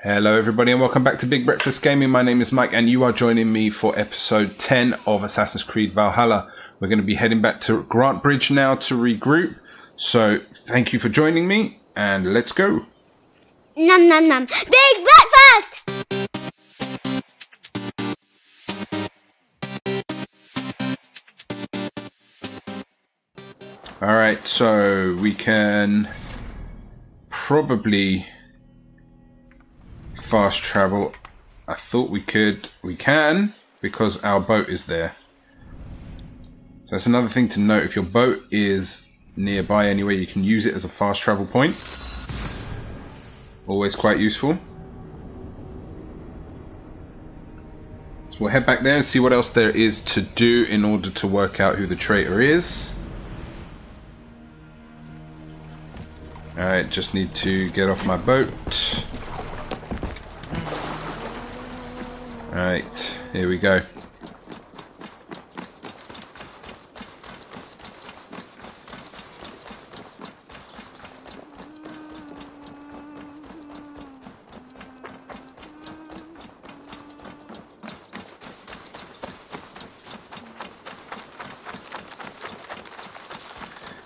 Hello everybody and welcome back to Big Breakfast Gaming. My name is Mike and you are joining me for episode 10 of Assassin's Creed Valhalla. We're going to be heading back to Grantebridge now to regroup. So thank you for joining me and let's go. Nom nom nom. Big breakfast! Alright, so we can probably fast travel. I thought we could. We can because our boat is there. So that's another thing to note. If your boat is nearby anywhere, you can use it as a fast travel point. Always quite useful. So we'll head back there and see what else there is to do in order to work out who the traitor is. Alright, just need to get off my boat. Alright, here we go.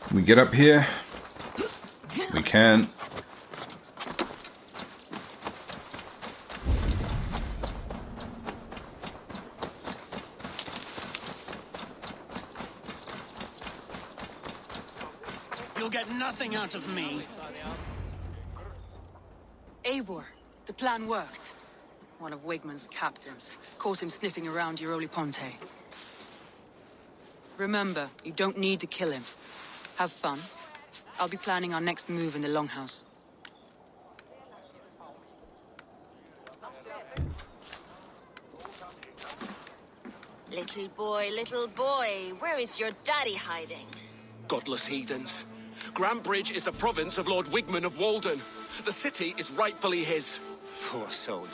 Can we get up here? We can. You'll get nothing out of me. Eivor, the plan worked. One of Wigmund's captains caught him sniffing around Euroli Ponte. Remember, you don't need to kill him. Have fun. I'll be planning our next move in the Longhouse. Little boy, where is your daddy hiding? Godless heathens. Grantebridge is the province of Lord Wigmund of Walden. The city is rightfully his. Poor soldier.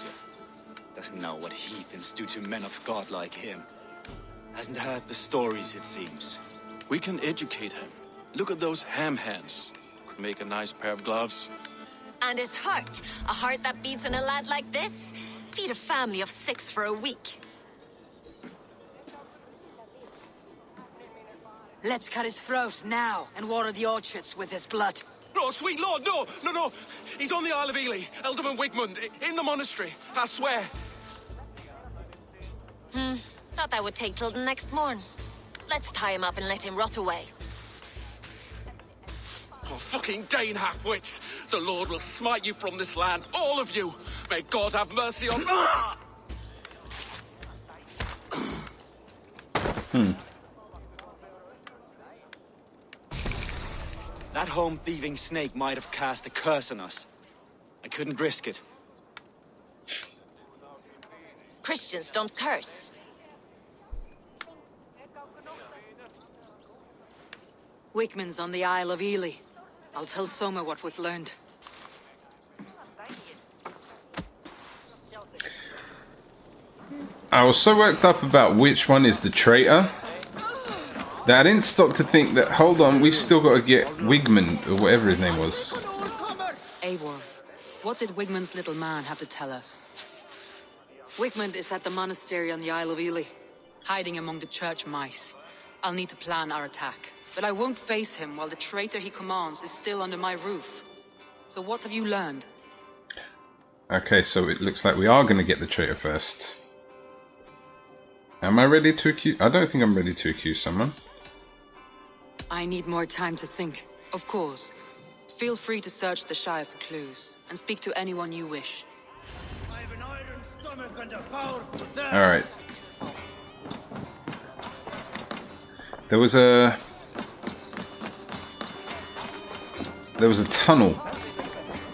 Doesn't know what heathens do to men of God like him. Hasn't heard the stories, it seems. We can educate him. Look at those ham hands. Could make a nice pair of gloves. And his heart, a heart that beats in a lad like this? Feed a family of 6 for a week. Let's cut his throat now and water the orchards with his blood. Oh, sweet lord, no! He's on the Isle of Ely, Ealdorman Wigmund, in the monastery, I swear. Thought that would take till the next morn. Let's tie him up and let him rot away. Oh, fucking Dane halfwits! The Lord will smite you from this land, all of you! May God have mercy on... That home-thieving snake might have cast a curse on us. I couldn't risk it. Christians don't curse. Wigmund's on the Isle of Ely. I'll tell Soma what we've learned. I was so worked up about which one is the traitor that I didn't stop to think that, hold on, we've still got to get Wigmund, or whatever his name was. Eivor, what did Wigmund's little man have to tell us? Wigmund is at the monastery on the Isle of Ely, hiding among the church mice. I'll need to plan our attack, but I won't face him while the traitor he commands is still under my roof. So what have you learned? Okay, so it looks like we are going to get the traitor first. Am I ready to accuse? I don't think I'm ready to accuse someone. I need more time to think. Of course. Feel free to search the Shire for clues, and speak to anyone you wish. Alright. There was a tunnel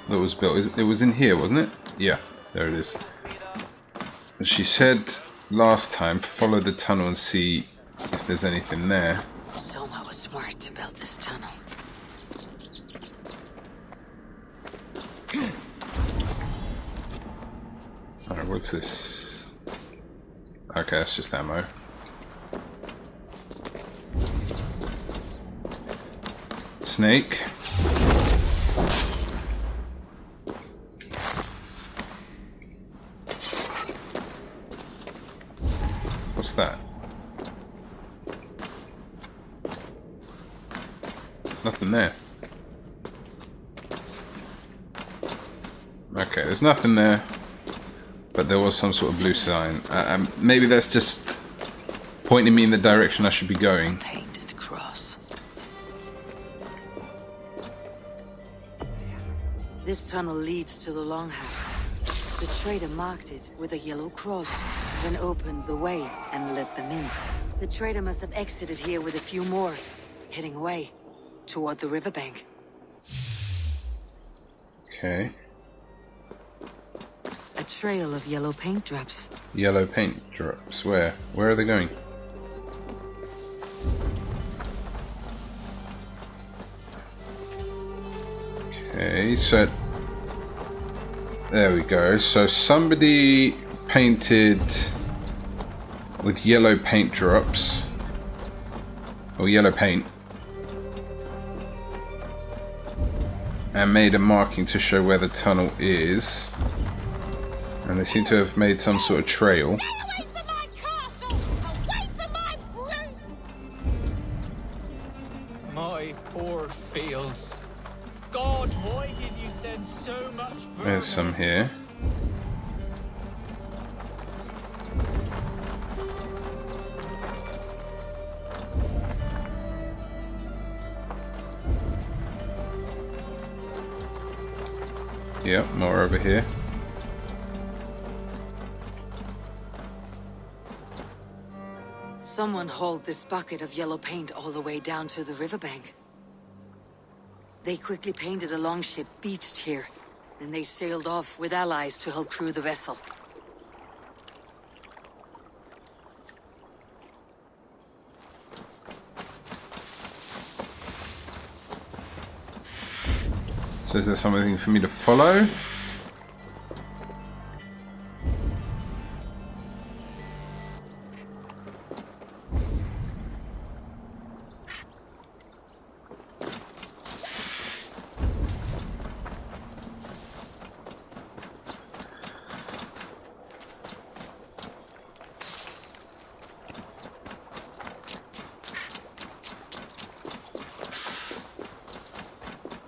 that was built. It was in here, wasn't it? Yeah, there it is. And she said last time, follow the tunnel and see if there's anything there. Soma was smart to build this tunnel. Alright, what's this? Okay, that's just ammo. Snake. What's that? Nothing there. Okay, there's nothing there. But there was some sort of blue sign. Maybe that's just pointing me in the direction I should be going. Painted cross. This tunnel leads to the Longhouse. The trader marked it with a yellow cross, then opened the way and let them in. The trader must have exited here with a few more, heading away toward the riverbank. Okay. A trail of yellow paint drops. Yellow paint drops. Where? Where are they going? Okay, so there we go. So somebody painted with yellow paint drops, or yellow paint, and made a marking to show where the tunnel is. And they seem to have made some sort of trail. Stay away from my castle! Away from my brood! My poor fields. God, why did you send so much vermin? There's some here. Yep, more over here. Someone hauled this bucket of yellow paint all the way down to the riverbank. They quickly painted a longship beached here. Then they sailed off with allies to help crew the vessel. So is there something for me to follow?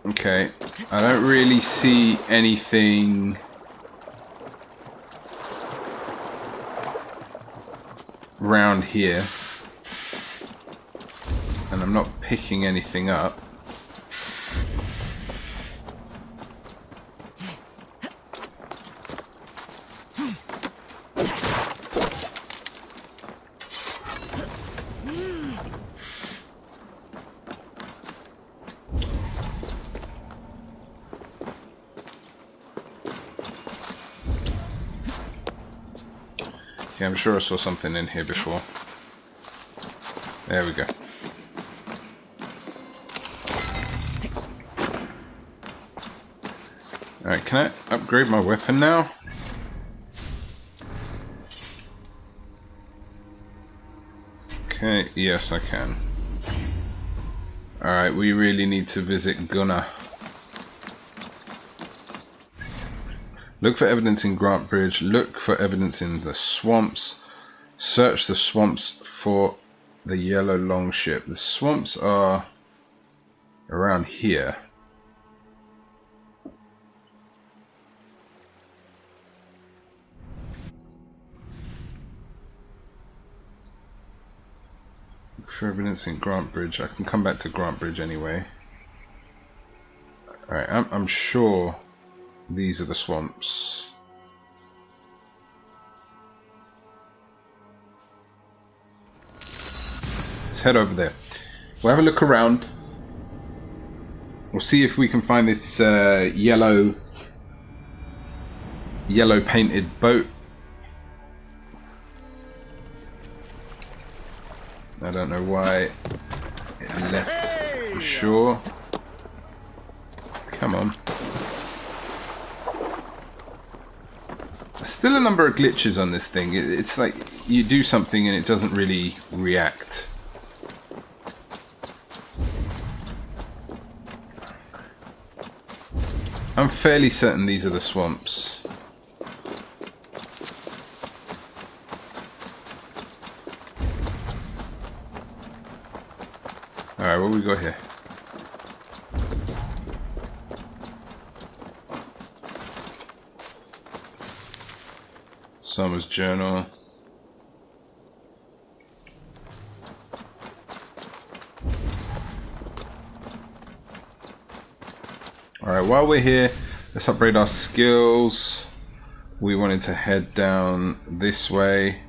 Okay, I don't really see anything round here, and I'm not picking anything up. Yeah, I'm sure I saw something in here before. There we go. Alright, can I upgrade my weapon now? Okay, yes I can. Alright, we really need to visit Gunnar. Look for evidence in Grantebridge. Look for evidence in the swamps. Search the swamps for the yellow longship. The swamps are around here. Look for evidence in Grantebridge. I can come back to Grantebridge anyway. Alright, I'm sure these are the swamps. Let's head over there. We'll have a look around. We'll see if we can find this yellow painted boat. I don't know why it left for sure. Come on. Still a number of glitches on this thing. It's like you do something and it doesn't really react. I'm fairly certain these are the swamps. Alright, what we got here? Summer's journal. Alright, while we're here, let's upgrade our skills. We wanted to head down this way.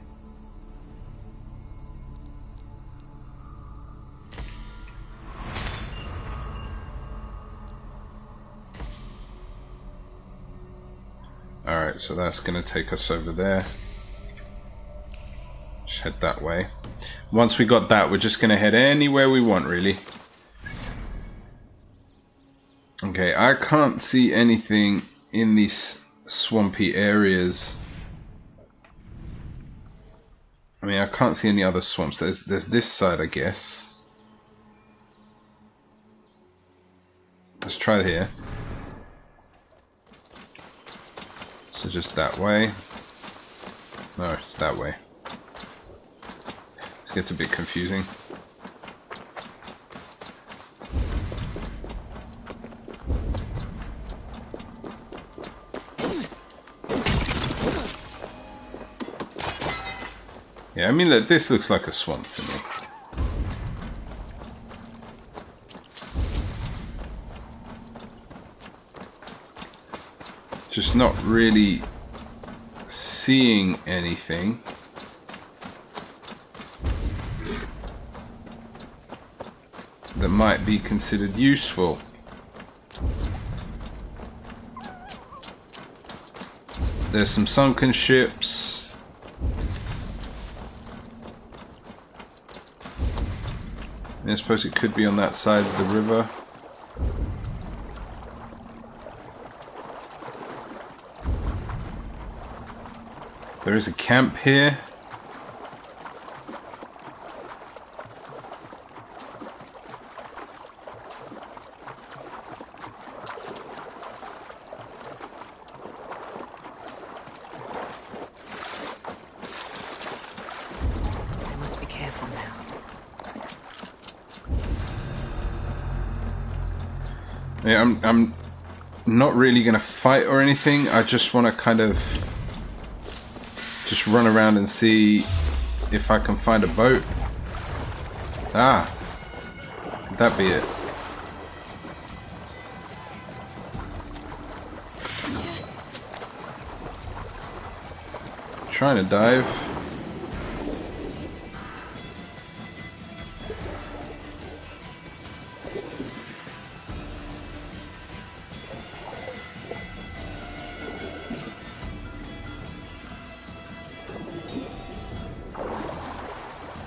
Alright, so that's going to take us over there. Just head that way. Once we got that, we're just going to head anywhere we want, really. Okay, I can't see anything in these swampy areas. I mean, I can't see any other swamps. There's this side, I guess. Let's try here. So just that way. No, it's that way. This gets a bit confusing. Yeah, I mean, look, this looks like a swamp to me. Just not really seeing anything. That might be considered useful. There's some sunken ships. I suppose it could be on that side of the river. There is a camp here. I must be careful now. Yeah, I'm not really gonna fight or anything. I just want to kind of just run around and see if I can find a boat. Ah, could that be it? Trying to dive.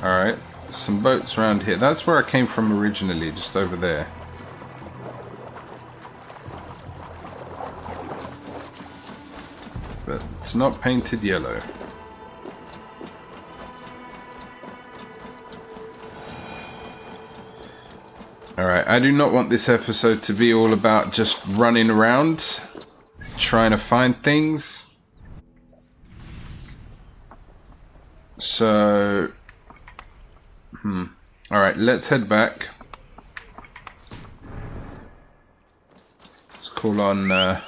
Alright, some boats around here. That's where I came from originally, just over there. But it's not painted yellow. Alright, I do not want this episode to be all about just running around, trying to find things. So... Alright, let's head back. Let's call on my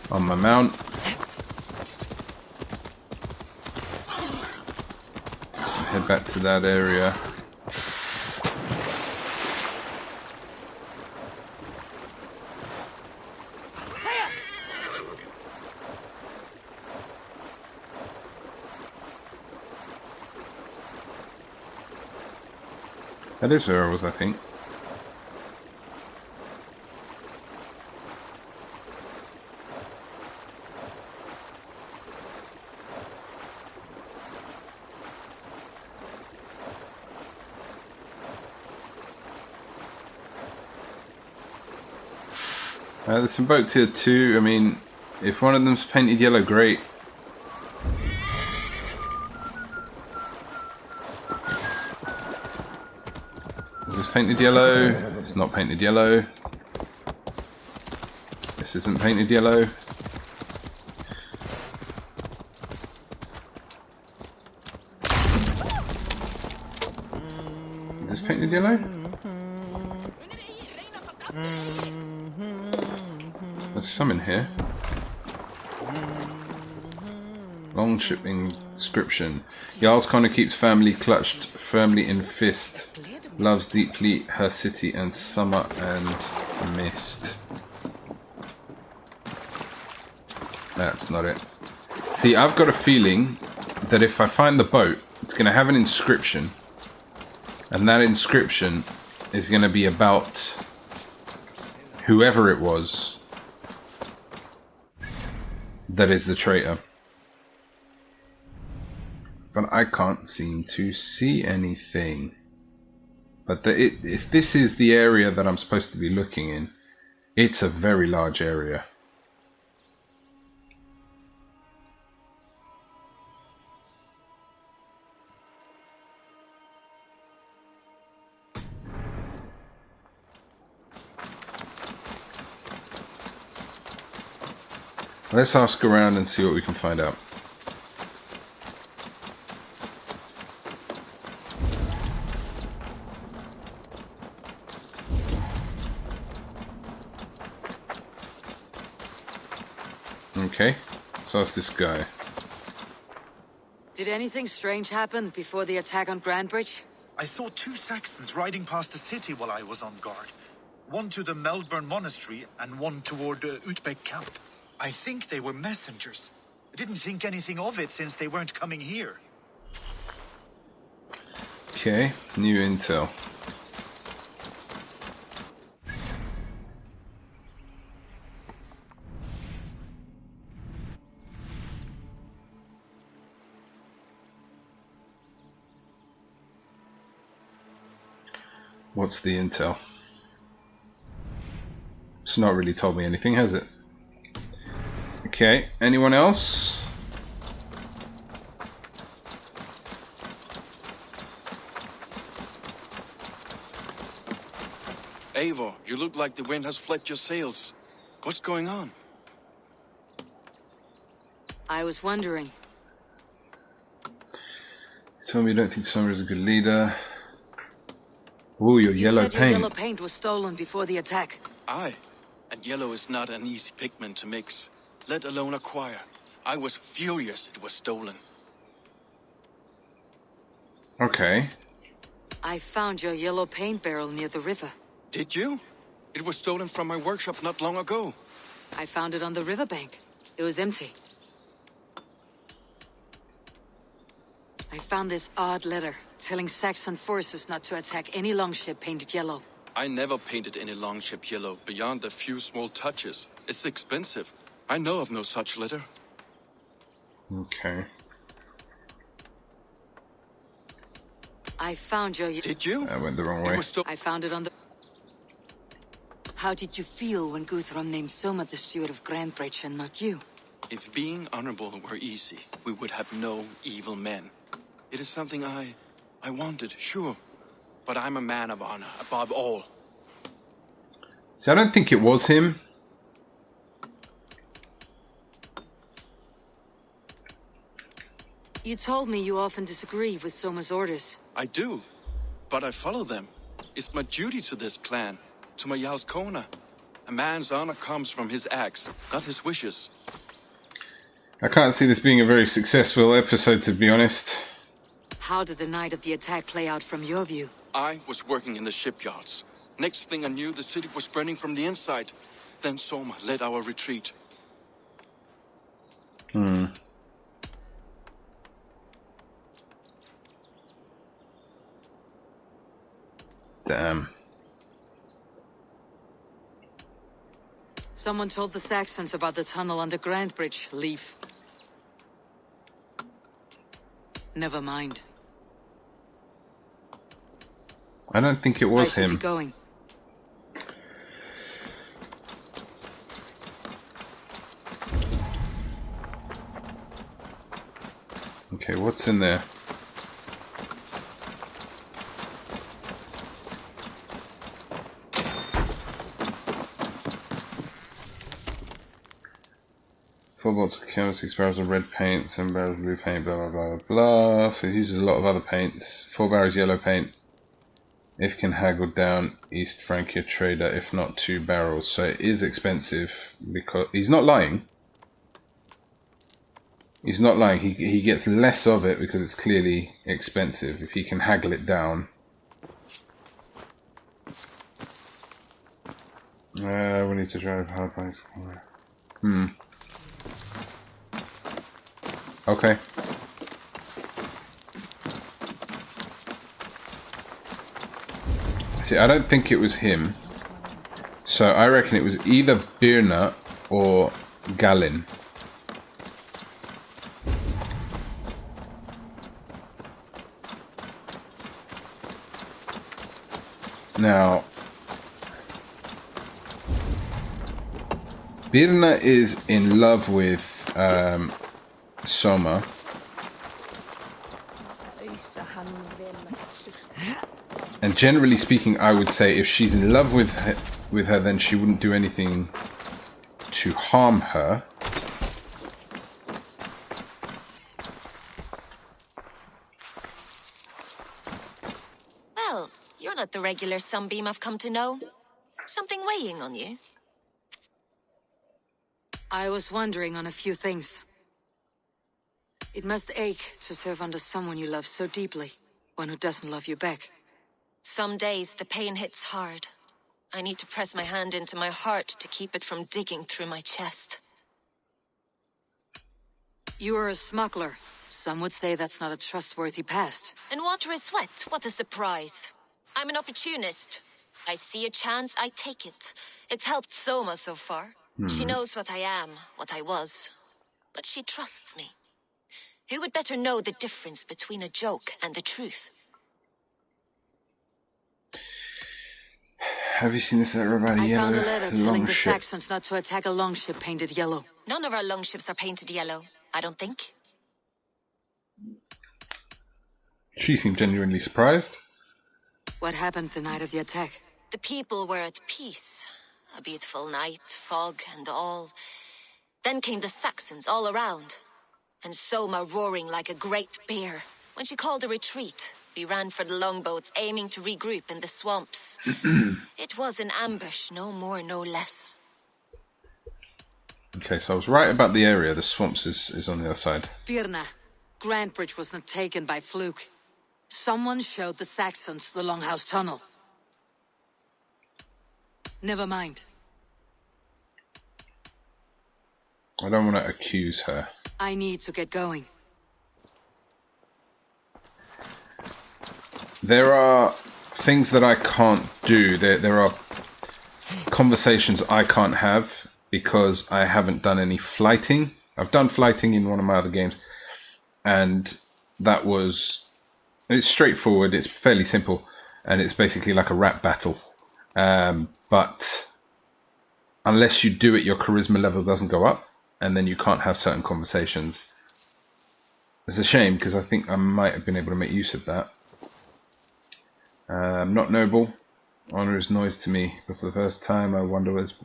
mount. Head back to that area. That is where I was, I think. There's some boats here too. I mean, if one of them's painted yellow, great. Is this painted yellow? It's not painted yellow. This isn't painted yellow. Is this painted yellow? some in here. Longship inscription. Jarl's Connor keeps family clutched firmly in fist. Loves deeply her city and summer and mist. That's not it. See, I've got a feeling that if I find the boat, it's going to have an inscription. And that inscription is going to be about whoever it was that is the traitor. But I can't seem to see anything. But if this is the area that I'm supposed to be looking in, it's a very large area. Let's ask around and see what we can find out. Okay, so ask this guy. Did anything strange happen before the attack on Grantebridge? I saw 2 Saxons riding past the city while I was on guard. One to the Melbourne Monastery and one toward Utbeck Camp. I think they were messengers. I didn't think anything of it since they weren't coming here. Okay, new intel. What's the intel? It's not really told me anything, has it? Okay, anyone else? Eivor, you look like the wind has flecked your sails. What's going on? I was wondering. Tell me you don't think Summer is a good leader. Ooh, your yellow said paint. Your yellow paint was stolen before the attack. Aye, and yellow is not an easy pigment to mix, let alone acquire. I was furious it was stolen. Okay. I found your yellow paint barrel near the river. Did you? It was stolen from my workshop not long ago. I found it on the riverbank. It was empty. I found this odd letter telling Saxon forces not to attack any longship painted yellow. I never painted any longship yellow beyond a few small touches. It's expensive. I know of no such letter. Okay. I found your... Did you? I went the wrong way. I found it on the... How did you feel when Guthrum named Soma the steward of Grantebridge and not you? If being honorable were easy, we would have no evil men. It is something I wanted, sure. But I'm a man of honor, above all. See, I don't think it was him. You told me you often disagree with Soma's orders. I do, but I follow them. It's my duty to this clan, to my Jarl's Kona. A man's honor comes from his acts, not his wishes. I can't see this being a very successful episode, to be honest. How did the night of the attack play out from your view? I was working in the shipyards. Next thing I knew, the city was burning from the inside. Then Soma led our retreat. Damn. Someone told the Saxons about the tunnel under Grantebridge, Leaf. Never mind. I don't think it was I should him. be going. Okay, what's in there? Four bottles of chemicals, 6 barrels of red paint, 7 barrels of blue paint, blah blah blah blah blah. So he uses a lot of other paints. 4 barrels yellow paint. If can haggle down East Francia trader, if not 2 barrels. So it is expensive because he's not lying. He's not lying. He gets less of it because it's clearly expensive. If he can haggle it down. We need to drive hard price. Okay. See, I don't think it was him. So I reckon it was either Birna or Gallin. Now, Birna is in love with Soma. And generally speaking, I would say if she's in love with her, then she wouldn't do anything to harm her. Well, you're not the regular sunbeam I've come to know. Something weighing on you? I was wondering on a few things. It must ache to serve under someone you love so deeply, one who doesn't love you back. Some days the pain hits hard. I need to press my hand into my heart to keep it from digging through my chest. You are a smuggler. Some would say that's not a trustworthy past. And water is wet, what a surprise. I'm an opportunist. I see a chance, I take it. It's helped Soma so far. She knows what I am, what I was. But she trusts me. Who would better know the difference between a joke and the truth? Have you seen this letter about a I yellow found a letter telling the longship? Saxons not to attack a longship painted yellow. None of our longships are painted yellow, I don't think. She seemed genuinely surprised. What happened the night of the attack? The people were at peace. A beautiful night, fog and all. Then came the Saxons all around. And Soma roaring like a great bear. When she called a retreat, we ran for the longboats, aiming to regroup in the swamps. It was an ambush, no more, no less. Okay, so I was right about the area. The swamps is on the other side. Birna. Grantebridge was not taken by fluke. Someone showed the Saxons the Longhouse Tunnel. Never mind. I don't want to accuse her. I need to get going. There are things that I can't do. There are conversations I can't have because I haven't done any flighting. I've done flighting in one of my other games, and that was... It's straightforward, it's fairly simple, and it's basically like a rap battle. But unless you do it, your charisma level doesn't go up, and then you can't have certain conversations. It's a shame, because I think I might have been able to make use of that. Not noble. Honor is noise to me, but for the first time I wonder what's a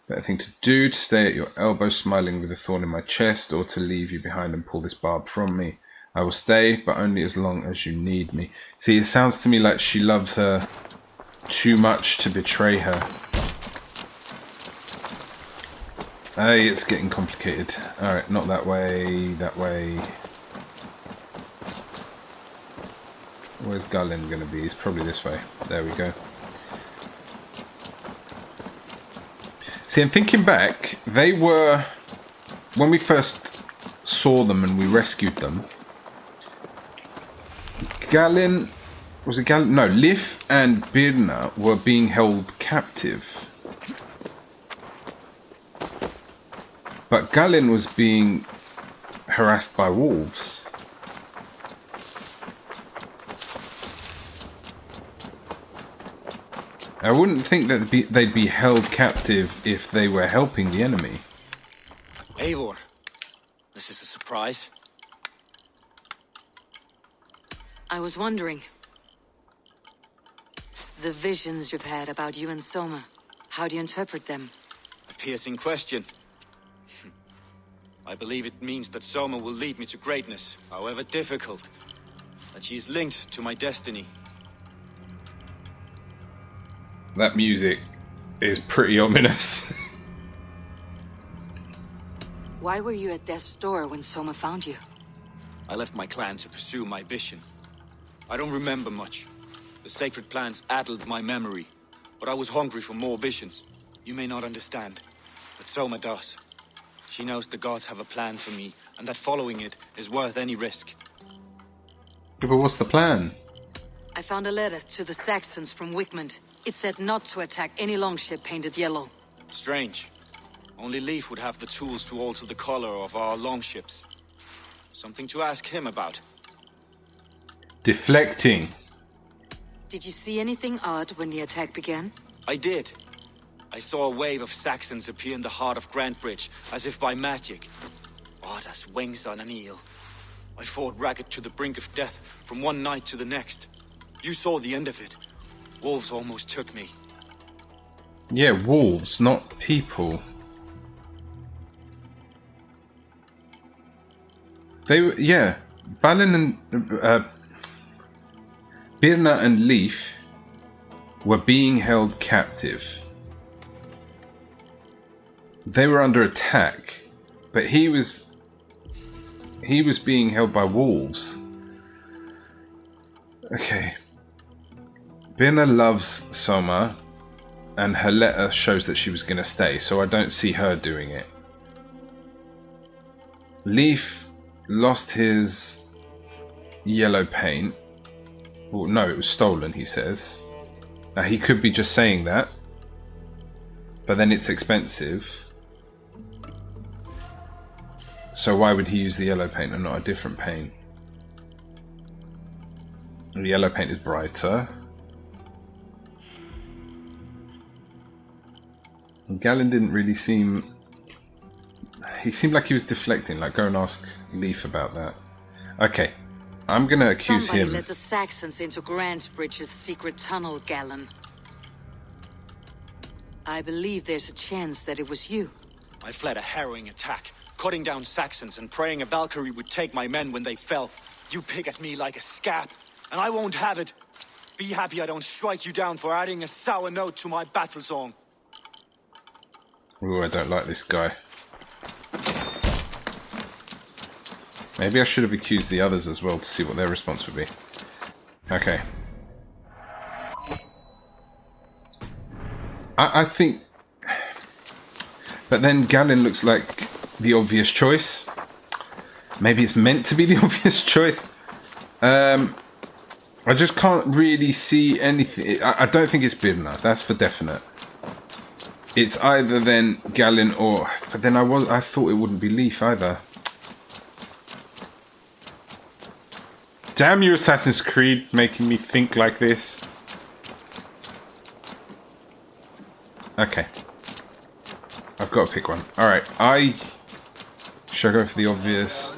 better thing to do, to stay at your elbow smiling with a thorn in my chest, or to leave you behind and pull this barb from me. I will stay, but only as long as you need me. See, it sounds to me like she loves her too much to betray her. Hey, it's getting complicated. Alright, not that way, that way. Where's Gallin going to be? He's probably this way. There we go. See, I'm thinking back, they were... When we first saw them and we rescued them, Gallin... Was it Gallin? No, Lif and Birna were being held captive. But Gallin was being harassed by wolves. I wouldn't think that they'd be held captive if they were helping the enemy. Eivor, this is a surprise. I was wondering. The visions you've had about you and Soma, how do you interpret them? A piercing question. I believe it means that Soma will lead me to greatness, however difficult. That she is linked to my destiny. That music is pretty ominous. Why were you at death's door when Soma found you? I left my clan to pursue my vision. I don't remember much. The sacred plants addled my memory, but I was hungry for more visions. You may not understand, but Soma does. She knows the gods have a plan for me, and that following it is worth any risk. Yeah, but what's the plan? I found a letter to the Saxons from Wigmund. It said not to attack any longship painted yellow. Strange. Only Leif would have the tools to alter the color of our longships. Something to ask him about. Deflecting. Did you see anything odd when the attack began? I did. I saw a wave of Saxons appear in the heart of Grantebridge, as if by magic. Odd as wings on an eel. I fought ragged to the brink of death from one night to the next. You saw the end of it. Wolves almost took me. Yeah, wolves, not people. They were, yeah. Balin and Birna and Leif were being held captive. They were under attack, but he was being held by wolves. Okay. Birna loves Soma, and her letter shows that she was going to stay, so I don't see her doing it. Leif lost his yellow paint. Well, no, it was stolen, he says. Now, he could be just saying that, but then it's expensive. So why would he use the yellow paint and not a different paint? The yellow paint is brighter. And Galen didn't really seem... He seemed like he was deflecting, like go and ask Leif about that. Okay, I'm gonna accuse Somebody him. let the Saxons into Grantebridge's secret tunnel, Galen. I believe there's a chance that it was you. I fled a harrowing attack, cutting down Saxons and praying a Valkyrie would take my men when they fell. You pick at me like a scab, and I won't have it. Be happy I don't strike you down for adding a sour note to my battle song. Ooh, I don't like this guy. Maybe I should have accused the others as well to see what their response would be. Okay. I think... But then Galen looks like the obvious choice. Maybe it's meant to be the obvious choice. I just can't really see anything. I don't think it's Birna, that's for definite. It's either then Galen or... But then I thought it wouldn't be Leif either. Damn you, Assassin's Creed, making me think like this. Okay. I've got to pick one. Alright, should I go for the obvious?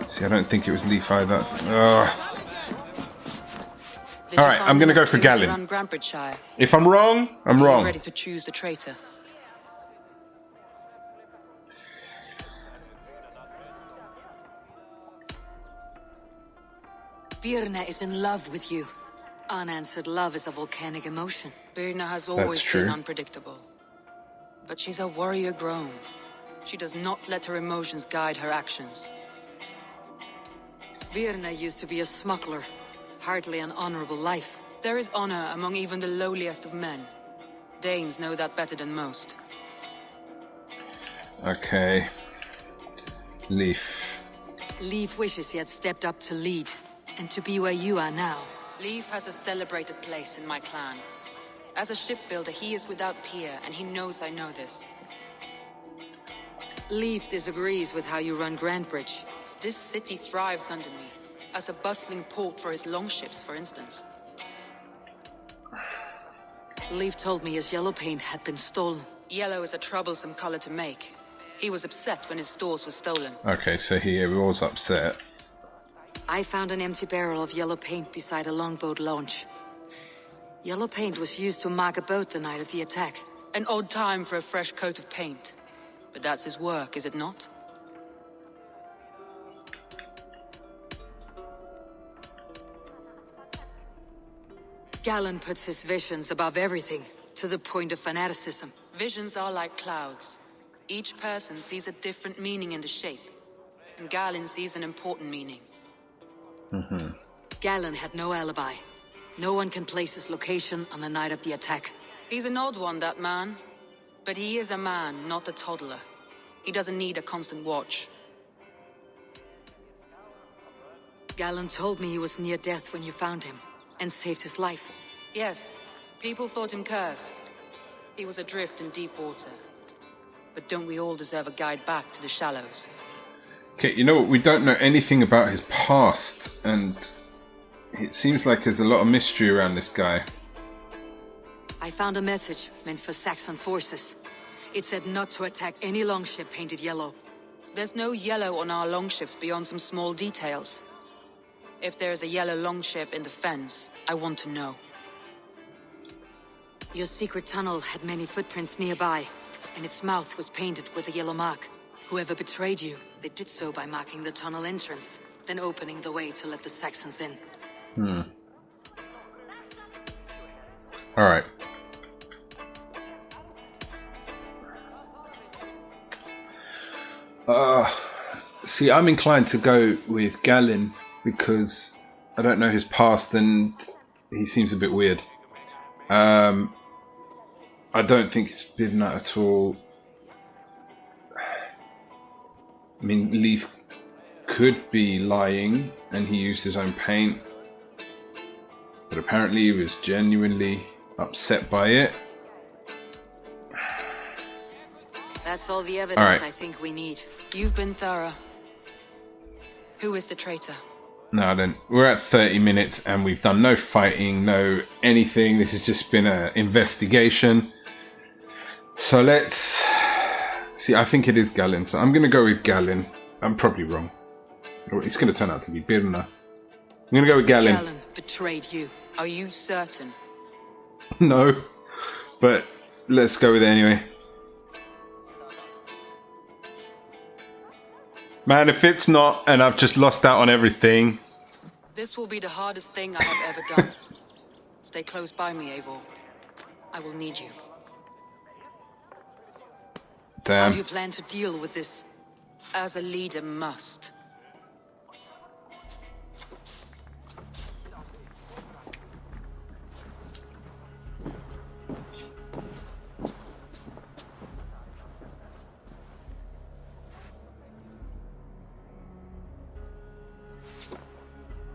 See, I don't think it was Leif either. Alright, I'm going to go for Galen. If I'm wrong, I'm wrong. Ready to choose the traitor. Birna is in love with you. Unanswered love is a volcanic emotion. Birna has always been unpredictable. But she's a warrior grown. She does not let her emotions guide her actions. Birna used to be a smuggler. Hardly an honorable life. There is honor among even the lowliest of men. Danes know that better than most. Okay. Leif. Leif wishes he had stepped up to lead, and to be where you are now. Leif has a celebrated place in my clan. As a shipbuilder, he is without peer, and he knows I know this. Leif disagrees with how you run Grantebridge. This city thrives under me, as a bustling port for his longships, for instance. Leif told me his yellow paint had been stolen. Yellow is a troublesome color to make. He was upset when his stores were stolen. Okay, so he was upset. I found an empty barrel of yellow paint beside a longboat launch. Yellow paint was used to mark a boat the night of the attack. An odd time for a fresh coat of paint. But that's his work, is it not? Galen puts his visions above everything, to the point of fanaticism. Visions are like clouds. Each person sees a different meaning in the shape, and Galen sees an important meaning. Galen had no alibi. No one can place his location on the night of the attack. He's an odd one, that man. But he is a man, not a toddler. He doesn't need a constant watch. Galen told me he was near death when you found him, and saved his life. Yes, people thought him cursed. He was adrift in deep water. But don't we all deserve a guide back to the shallows? Okay, you know what? We don't know anything about his past, and it seems like there's a lot of mystery around this guy. I found a message meant for Saxon forces. It said not to attack any longship painted yellow. There's no yellow on our longships beyond some small details. If there's a yellow longship in the fence, I want to know. Your secret tunnel had many footprints nearby, and its mouth was painted with a yellow mark. Whoever betrayed you, they did so by marking the tunnel entrance, then opening the way to let the Saxons in. Alright. See, I'm inclined to go with Galen because I don't know his past and he seems a bit weird. I don't think it's been that at all. I mean, Leaf could be lying and he used his own paint, but apparently he was genuinely upset by it. That's all the evidence I think we need. You've been thorough. Who is the traitor? No, I don't. We're at 30 minutes and we've done no fighting, no anything. This has just been an investigation. So let's see. I think it is Galen. So I'm going to go with Galen. I'm probably wrong. It's going to turn out to be Birna. I'm going to go with Galen. Galen betrayed you. Are you certain? No, but let's go with it anyway. Man, if it's not, and I've just lost out on everything. This will be the hardest thing I have ever done. Stay close by me, Eivor. I will need you. Damn. How do you plan to deal with this? As a leader must.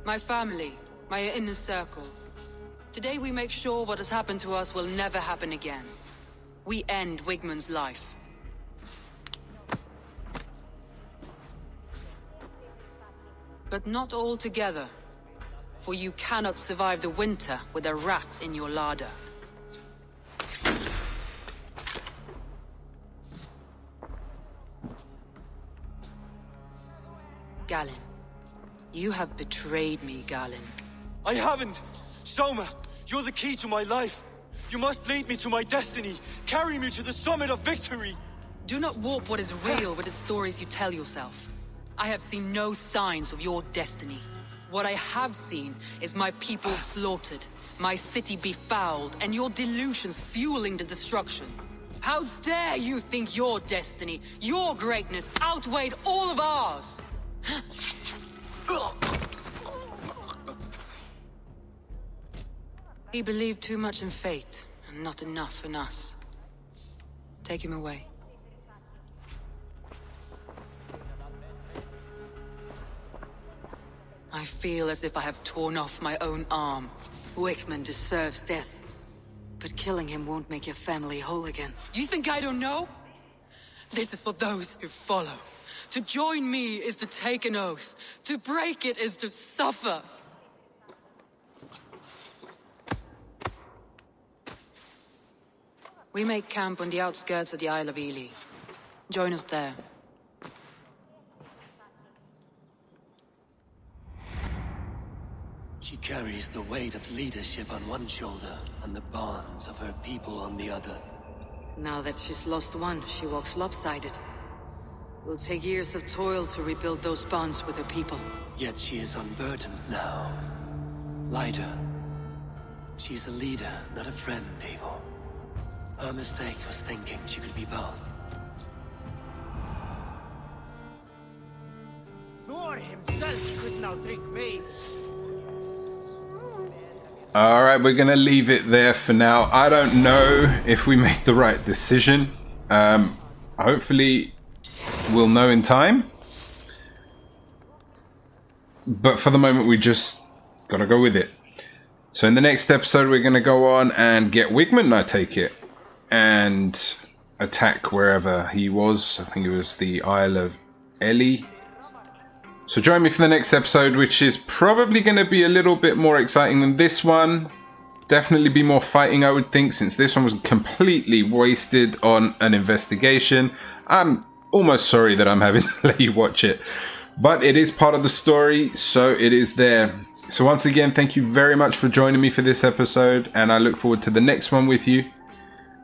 My family, my inner circle. Today we make sure what has happened to us will never happen again. We end Wigmund's life. But not all together, for you cannot survive the winter with a rat in your larder. Galen. You have betrayed me, Galen. I haven't! Soma, you're the key to my life. You must lead me to my destiny. Carry me to the summit of victory. Do not warp what is real with the stories you tell yourself. I have seen no signs of your destiny. What I have seen is my people slaughtered, my city befouled, and your delusions fueling the destruction. How dare you think your destiny, your greatness, outweighed all of ours? He believed too much in fate, and not enough in us. Take him away. I feel as if I have torn off my own arm. Wigmund deserves death, but killing him won't make your family whole again. You think I don't know? This is for those who follow. To join me is to take an oath. To break it is to suffer. We make camp on the outskirts of the Isle of Ely. Join us there. She carries the weight of leadership on one shoulder and the bonds of her people on the other. Now that she's lost one, she walks lopsided. It will take years of toil to rebuild those bonds with her people. Yet she is unburdened now. Lighter. She's a leader, not a friend, Eivor. Her mistake was thinking she could be both. Thor himself could not drink mace. Alright, we're going to leave it there for now. I don't know if we made the right decision. Hopefully we'll know in time. But for the moment, we just got to go with it. So in the next episode, we're going to go on and get Wigmund, I take it, and attack wherever he was. I think it was the Isle of Ely. So join me for the next episode, which is probably going to be a little bit more exciting than this one. Definitely be more fighting, I would think, since this one was completely wasted on an investigation. I'm almost sorry that I'm having to let you watch it, but it is part of the story, so it is there. So once again, thank you very much for joining me for this episode, and I look forward to the next one with you.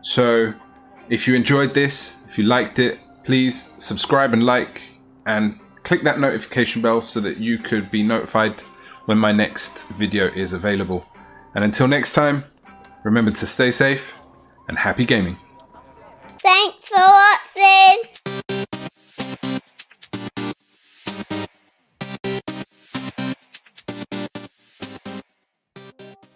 So if you enjoyed this, if you liked it, please subscribe and like, and click that notification bell so that you could be notified when my next video is available. And until next time, remember to stay safe and happy gaming. Thank